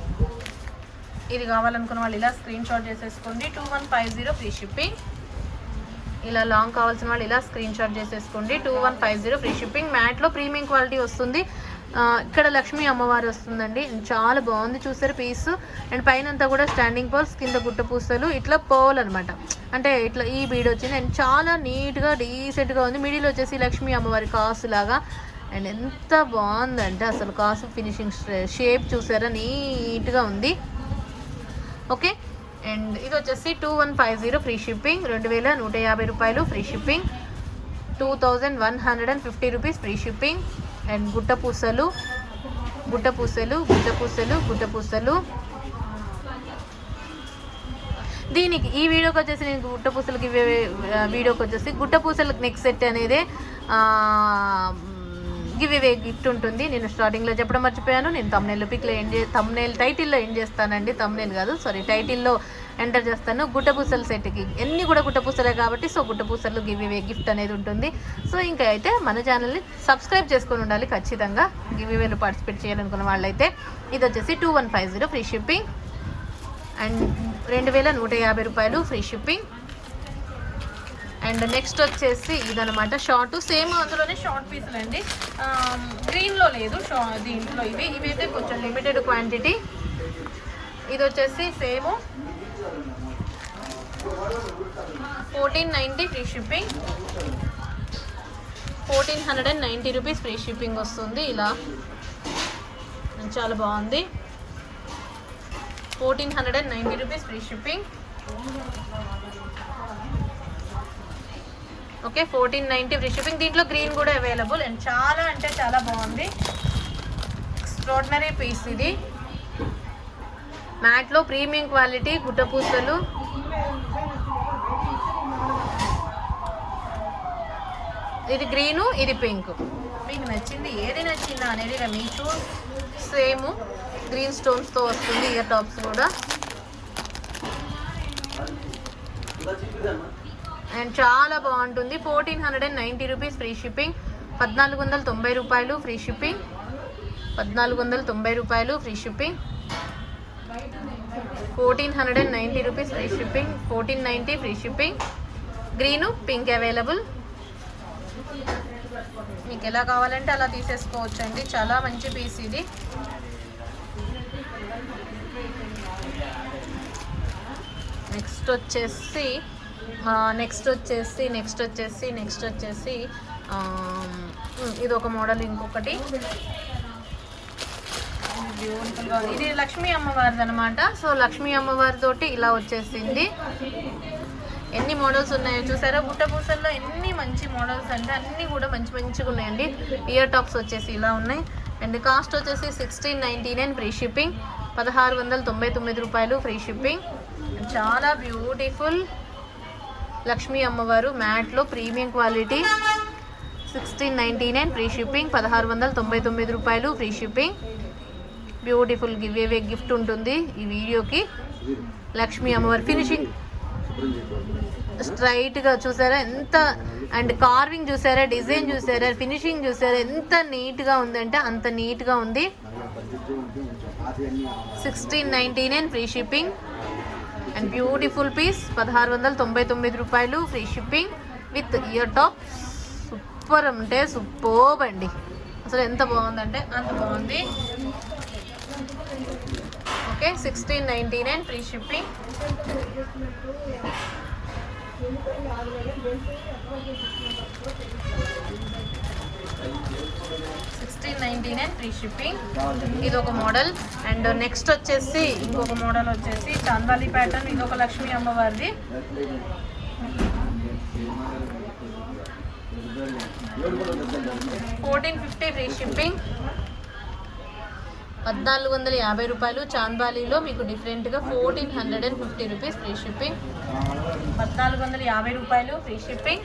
ఇది కావాలనుకున్న వాళ్ళు ఇలా స్క్రీన్ షాట్ చేసేసుకోండి. 2150 ఫ్రీ షిప్పింగ్. ఇలా లాంగ్ కావాల్సిన వాళ్ళు ఇలా స్క్రీన్ షాట్ చేసేసుకోండి. 2150 ఫ్రీ షిప్పింగ్. మ్యాట్లో ప్రీమియం క్వాలిటీ వస్తుంది. ఇక్కడ లక్ష్మీ అమ్మవారు వస్తుందండి. చాలా బాగుంది చూసారు పీస్. అండ్ పైన అంతా కూడా స్టాండింగ్ పర్ల్స్, కింద గుట్ట పూసలు, ఇట్లా పర్ల్ అనమాట. అంటే ఇట్లా ఈ బీడ్ వచ్చింది. అండ్ చాలా నీట్గా డీసెంట్గా ఉంది. మిడిల్ వచ్చేసి లక్ష్మీ అమ్మవారి కాసు లాగా. అండ్ ఎంత బాగుందంటే అసలు కాసు ఫినిషింగ్ షేప్ చూసారా, నీట్గా ఉంది. ఓకే, అండ్ ఇది వచ్చేసి 2150 ఫ్రీ షిప్పింగ్, 2150 రూపాయలు free shipping, 2150 rupees free shipping. And గుట్ట పూసలు, గుట్ట పూసలు, గుట్ట పూసలు, గుట్ట పూసలు. దీనికి ఈ వీడియోకి వచ్చేసి నేను గుట్ట పూసలకి వీడియోకి వచ్చేసి గుట్ట పూసలకు నెక్స్ట్ సెట్ అనేది గివ్ అవే గిఫ్ట్ ఉంటుంది. నేను స్టార్టింగ్లో చెప్పడం మర్చిపోయాను. నేను తమ్నేల్ పిక్లో టైటిల్లో ఎండ్ చేస్తానండి. తమ్నేల్ కాదు, సారీ, టైటిల్లో ఎంటర్ చేస్తాను. గుట్టపూసల సెట్కి ఎన్ని కూడా గుట్టపూసలే కాబట్టి సో గుట్టపూసలు గివ్ అవే గిఫ్ట్ అనేది ఉంటుంది. సో ఇంకా అయితే మన ఛానల్ని సబ్స్క్రైబ్ చేసుకొని ఉండాలి ఖచ్చితంగా. గివ్ అవేలో పార్టిసిపేట్ చేయాలనుకున్న వాళ్ళైతే. ఇది వచ్చేసి 2150 ఫ్రీ షిప్పింగ్ అండ్ 2150 రూపాయలు ఫ్రీ షిప్పింగ్. అండ్ నెక్స్ట్ వచ్చేసి ఇదనమాట షార్ట్, సేమ్ అందులోనే షార్ట్ పీసులు అండి. గ్రీన్లో లేదు, దీంట్లో ఇవైతే కొంచెం లిమిటెడ్ క్వాంటిటీ. ఇది వచ్చేసి same 1490 free shipping, 1490 rupees free shipping వస్తుంది. ఇలా చాలా బాగుంది. 1490 rupees free shipping. Okay, 1490 free shipping. దీంట్లో గ్రీన్ కూడా అవైలబుల్. అండ్ చాలా అంటే చాలా బాగుంది. ఎక్స్ట్రాడినరీ పీస్ ఇది. మ్యాట్లో ప్రీమియం క్వాలిటీ గుట్ట పూసలు. ఇది గ్రీను, ఇది పింక్. మీకు నచ్చింది ఏది నచ్చిందా అనేది ఇలా మీకు సేమ్ గ్రీన్ స్టోన్స్తో వస్తుంది. ఇయర్ టాప్స్ కూడా. అండ్ చాలా బాగుంటుంది. 1490 రూపీస్ ఫ్రీ షిప్పింగ్, 1490 రూపాయలు ఫ్రీ షిప్పింగ్, 1490 రూపాయలు free shipping, 1490 rupees free shipping, 1490 free shipping. Green, pink available. మీకు ఎలా కావాలంటే అలా తీసేసుకోవచ్చు అండి. చాలా మంచి పీస్ ఇది. నెక్స్ట్ వచ్చేసి ఇది ఒక మోడల్. ఇంకొకటి ఇది లక్ష్మీ అమ్మవారిది అనమాట. సో లక్ష్మీ అమ్మవారి తోటి ఇలా వచ్చేసింది. ఎన్ని మోడల్స్ ఉన్నాయో చూసారా. గుట్ట పూసల్లో ఎన్ని మంచి మోడల్స్ అంటే అన్నీ కూడా మంచిగా ఉన్నాయండి. ఇయర్ టాప్స్ వచ్చేసి ఇలా ఉన్నాయి. అండ్ కాస్ట్ వచ్చేసి 1699 ఫ్రీ షిప్పింగ్, 1699 రూపాయలు ఫ్రీ షిప్పింగ్. చాలా బ్యూటిఫుల్ లక్ష్మీ అమ్మవారు మ్యాట్లో ప్రీమియం క్వాలిటీ, 1699 ఫ్రీ షిప్పింగ్, 1699 రూపాయలు free shipping. Beautiful give away gift ఉంటుంది ఈ వీడియోకి. లక్ష్మీ అమ్మవారి ఫినిషింగ్ స్ట్రైట్గా చూసారా ఎంత, అండ్ కార్వింగ్ చూసారా, డిజైన్ చూసారా, ఫినిషింగ్ చూసారా, ఎంత నీట్గా ఉందంటే అంత నీట్గా ఉంది. 1699 free shipping. And beautiful piece, 1699 రూపాయలు free shipping with ear top. Super అంటే సూపర్బ్ అండి. అసలు ఎంత బాగుందంటే అంత బాగుంది. Okay, 1699 free shipping. 1699 free shipping. ఇది ఒక మోడల్. అండ్ నెక్స్ట్ వచ్చేసి ఇంకొక మోడల్ వచ్చేసి చాందాలి ప్యాటర్న్. ఇది ఒక లక్ష్మీ అమ్మవారిది. 1450 ఫ్రీ షిప్పింగ్, 1450 రూపాయలు. చాందాలీలో మీకు డిఫరెంట్గా 1450 రూపీస్ ఫ్రీ షిప్పింగ్, 1450 రూపాయలు ఫ్రీ షిప్పింగ్.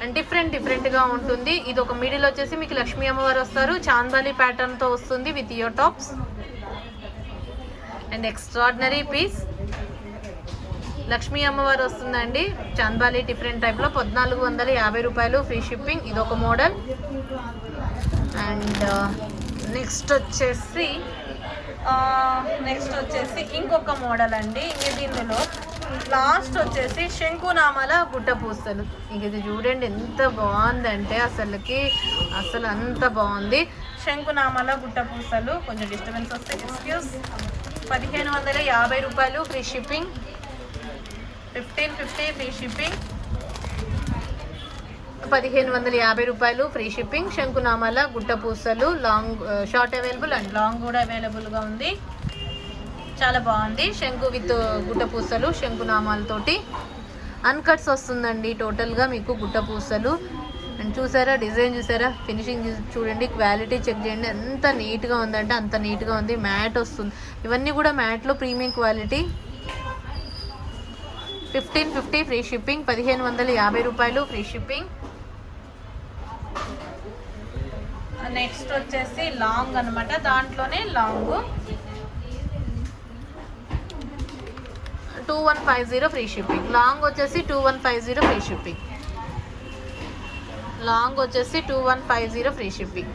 అండ్ డిఫరెంట్గా ఉంటుంది. ఇది ఒక మిడిల్ వచ్చేసి మీకు లక్ష్మీ అమ్మవారు వస్తారు. చాందాలి ప్యాటర్న్తో వస్తుంది with ear tops. And extraordinary piece Lakshmi అమ్మవారు వస్తుందండి. చాందాలి డిఫరెంట్ టైప్లో 1450 రూపాయలు ఫ్రీ షిప్పింగ్. ఇది ఒక మోడల్. అండ్ నెక్స్ట్ వచ్చేసి ఇంకొక మోడల్ అండి. దీనిలో లాస్ట్ వచ్చేసి శంకునామాల గుట్ట పూసలు. ఇది చూడండి ఎంత బాగుందంటే అసలు అంత బాగుంది. శంకునామాల గుట్ట పూసలు, కొంచెం డిస్టర్బెన్స్ వస్తే ఎక్స్క్యూజ్. 1550 రూపాయలు ఫ్రీ షిప్పింగ్. 1550 free shipping. 1550 రూపాయలు ఫ్రీ షిప్పింగ్. శంకునామాల గుట్ట పూసలు, long short available and long కూడా అవైలబుల్గా ఉంది. చాలా బాగుంది. శంకు విత్ గుట్ట పూసలు, శంకునామాలతోటి అన్కట్స్ వస్తుందండి టోటల్గా మీకు గుట్ట పూసలు. అండ్ చూసారా డిజైన్, చూసారా ఫినిషింగ్ చూడండి, క్వాలిటీ చెక్ చేయండి, ఎంత నీట్గా ఉందంటే అంత నీట్గా ఉంది. మ్యాట్ వస్తుంది, ఇవన్నీ కూడా మ్యాట్లో ప్రీమియం క్వాలిటీ. 1550 free shipping. 1550 రూపాయలు ఫ్రీ షిప్పింగ్. నెక్స్ట్ వచ్చేసి లాంగ్ అనమాట, దాంట్లోనే లాంగ్ 2150 ఫ్రీ షిప్పింగ్. లాంగ్ వచ్చేసి 2150 ఫ్రీ షిప్పింగ్. లాంగ్ వచ్చేసి 2150 ఫ్రీ షిప్పింగ్.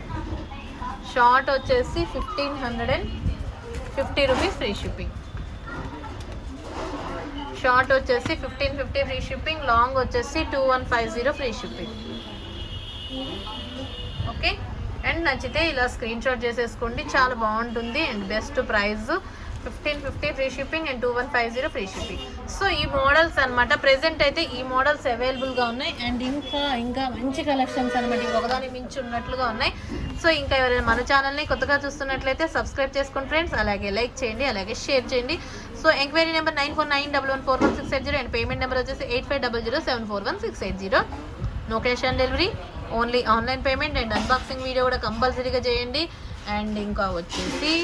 షార్ట్ వచ్చేసి 1550 రూపీస్ ఫ్రీ షిప్పింగ్. షార్ట్ వచ్చేసి 1550 ఫ్రీ షిప్పింగ్. లాంగ్ వచ్చేసి 2150 ఫ్రీ షిప్పింగ్. ఓకే, అండ్ నచ్చితే ఇలా స్క్రీన్ షాట్ చేసేసుకోండి, చాలా బాగుంటుంది. And best price 1550 free shipping and 2150 free shipping. So ఈ మోడల్స్ అనమాట, ప్రెసెంట్ అయితే ఈ మోడల్స్ అవైలబుల్గా ఉన్నాయి. అండ్ ఇంకా మంచి కలెక్షన్స్ అనమాట, ఒకదాని మించి ఉన్నట్లుగా ఉన్నాయి. సో ఇంకా ఎవరైనా మన ఛానల్ని కొత్తగా చూస్తున్నట్లయితే సబ్స్క్రైబ్ చేసుకోండి ఫ్రెండ్స్, అలాగే లైక్ చేయండి, అలాగే షేర్ చేయండి. So enquiry number 9491141680 and payment number వచ్చేసి 8500741680. No cash on delivery, only online payment. And unboxing video కూడా కంపల్సరీగా చేయండి. అండ్ ఇంకా వచ్చేసి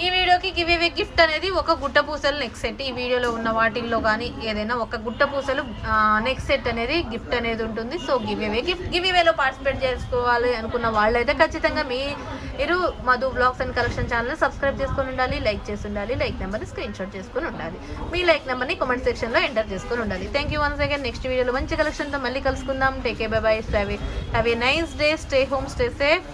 ఈ వీడియోకి గివ్ అవే గిఫ్ట్ అనేది ఒక గుట్ట పూసలు నెక్ సెట్. ఈ వీడియోలో ఉన్న వాటిల్లో కానీ ఏదైనా ఒక గుట్ట పూసలు నెక్ సెట్ అనేది గిఫ్ట్ అనేది ఉంటుంది. సో గివ్ అవే గిఫ్ట్, గివ్ అవేలో పార్టిసిపేట్ చేసుకోవాలి అనుకున్న వాళ్ళైతే ఖచ్చితంగా మీరు మధు బ్లాగ్స్ అండ్ కలెక్షన్ ఛానల్ని సబ్స్క్రైబ్ చేసుకొని ఉండాలి, లైక్ చేసి ఉండాలి, లైక్ నెంబర్ని స్క్రీన్ షాట్ చేసుకొని ఉండాలి, మీ లైక్ నెంబర్ని కామెంట్ సెక్షన్లో ఎంటర్ చేసుకొని ఉండాలి. Thank you once again. Next వీడియోలో మంచి కలెక్షన్తో మళ్ళీ కలుసుకుందాం. Take care, by by, have a nice day, stay home, stay safe.